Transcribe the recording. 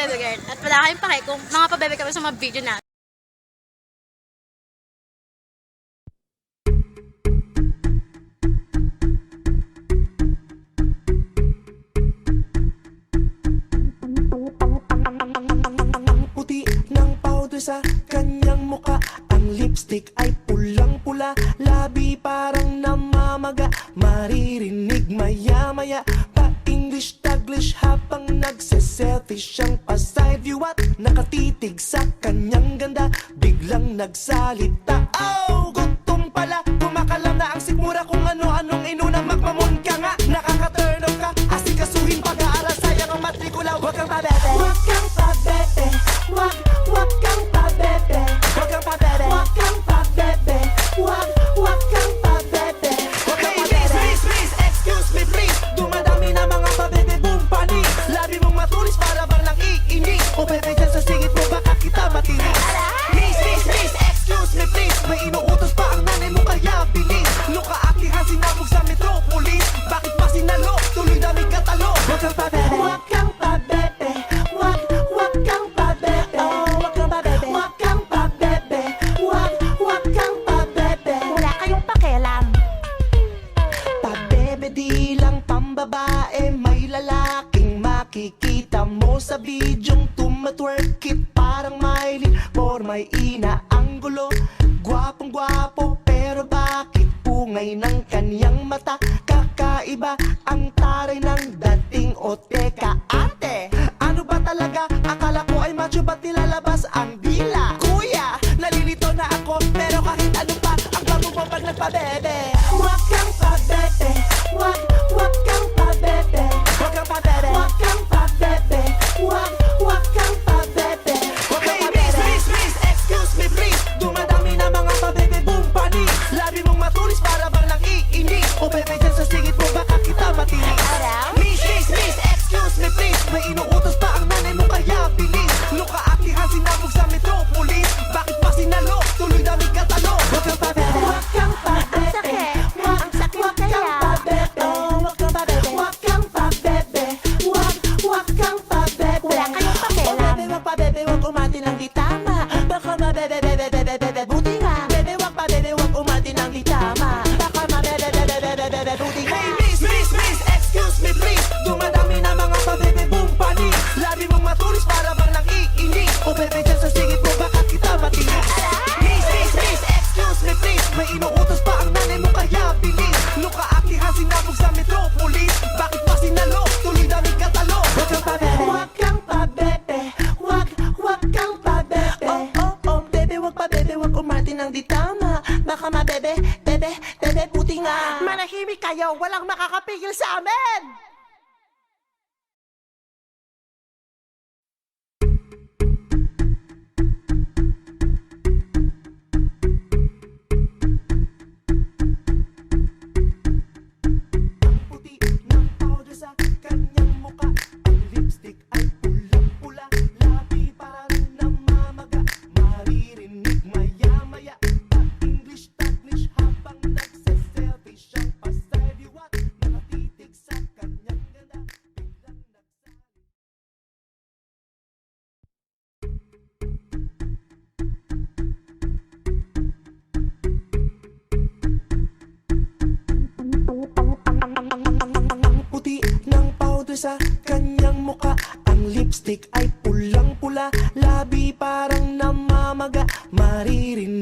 Bebe Girl. At wala kayong pake kung mga pabebe kami sa mga video na. Puti ng powder sa kanyang muka. Ang lipstick ay pulang-pula. Labi parang namamaga. Maririnig maya-maya pa-English, Taglish habang nagse-selfie siyang pa-side view at nakatitig sa kanyang ganda. Biglang nagsalita, oh, gutom pala. Kumakalam na ang sikmura kung ano-anong inuna. Magmamon ka nga, nakaka-turn off ka. Asikasuhin pag-aaral, sayang ang matrikula. Huwag kang pabebe, huwag kang pabebe. Huwag kang pabebe, huwag kang pabebe, huwag kang pabebe. Huwag kang pabebe. Hey, miss, excuse me please. Dumadami na mga pabebe boom pani. Labi mong matulis para bang nang iinis. O bebe dyan sa singit mo baka kita matinis. Miss, excuse me please. May inuutos pa ang nanay mo kaya bilis. Nukaakihan sinabog sa metropolis. Bakit pa sinalo? Tuloy dami katalo. Huwag kang pabebe, huwag kang pabebe. Huwag kang pabebe. Huwag kang pabebe. Huwag kang pabebe. Huwag kang pabebe. Wala kayong pakialam. Pabebe di lang pambabae. May lalaking makikita mo sa bidyong tumatwerk it. Parang Miley or may ina ang gulo. Gwapong gwapo pero bakit pungay ng kanyang mata? Kakaiba ang taray ng dating o teka ate. Ano ba talaga? Akala ko ay macho ba't nilalabas ang dila? Kuya, nalilito na ako pero kahit ano pa ang bago mo pag nagpabebe. Huwag kang pabebe. Huwag kang pabebe. Huwag kang pabebe. Huwag kang pabebe. Huwag kang pabebe. Hey, miss, excuse me please. Dumadami na mga pabebe boom pani. Labi mong matulis para bang nang iinis. O bebe dyan sa singit mo baka kita matinis. Miss, excuse me please. May inuutos pa ang nanay mo kaya bilis. Nukaakihan sinabog sa metropolis. Bakit pa sinalo? Tuloy dami katalo. Huwag kang pabebe. Huwag kang pabebe. Ang sakit kaya. Huwag kang pabebe. Huwag kang pabebe. Huwag kang pabebe. Wala kayong pakialam. Oh, bebe, wag pa, bebe, wag umati ng di tama. Baka mabebe, bebe, bebe, bebe, buti nga. Bebe, wag pa, bebe, wag umati ng di tama. Baka mabebe, bebe, bebe, bebe, buti nga. Hey, miss, excuse me please. Dumadami na mga pabebe boom pani. Labi mong matulis para bang nang iinis. O bebe, dyan sa singit mo baka kita matinis. Miss, excuse me please. May inuutos pa ang nanay mo kaya bilis. Nukaakihan sinabog sa metropolis. Bakit pa sinalo? Tuloy dami katalo. Huwag kang pabebe. Huwag kang pabebe. Huwag kang pabebe. Oh, bebe, wag pa bebe, wag umati ng di tama. Baka mabebe, bebe, puti nga. Manahimik kayo, walang makakapigil sa amin. Puti ng powder sa kanyang muka. Ang lipstick ay pulang-pula. Labi parang namamaga. Maririnig maya-maya pa-English, Taglish habang nagse-selfie siyang pa-side view at nakatitig sa kanyang ganda. Biglang nagsalita. Puti ng powder sa kanyang muka. Ang lipstick ay pulang-pula. Labi parang namamaga. Maririnig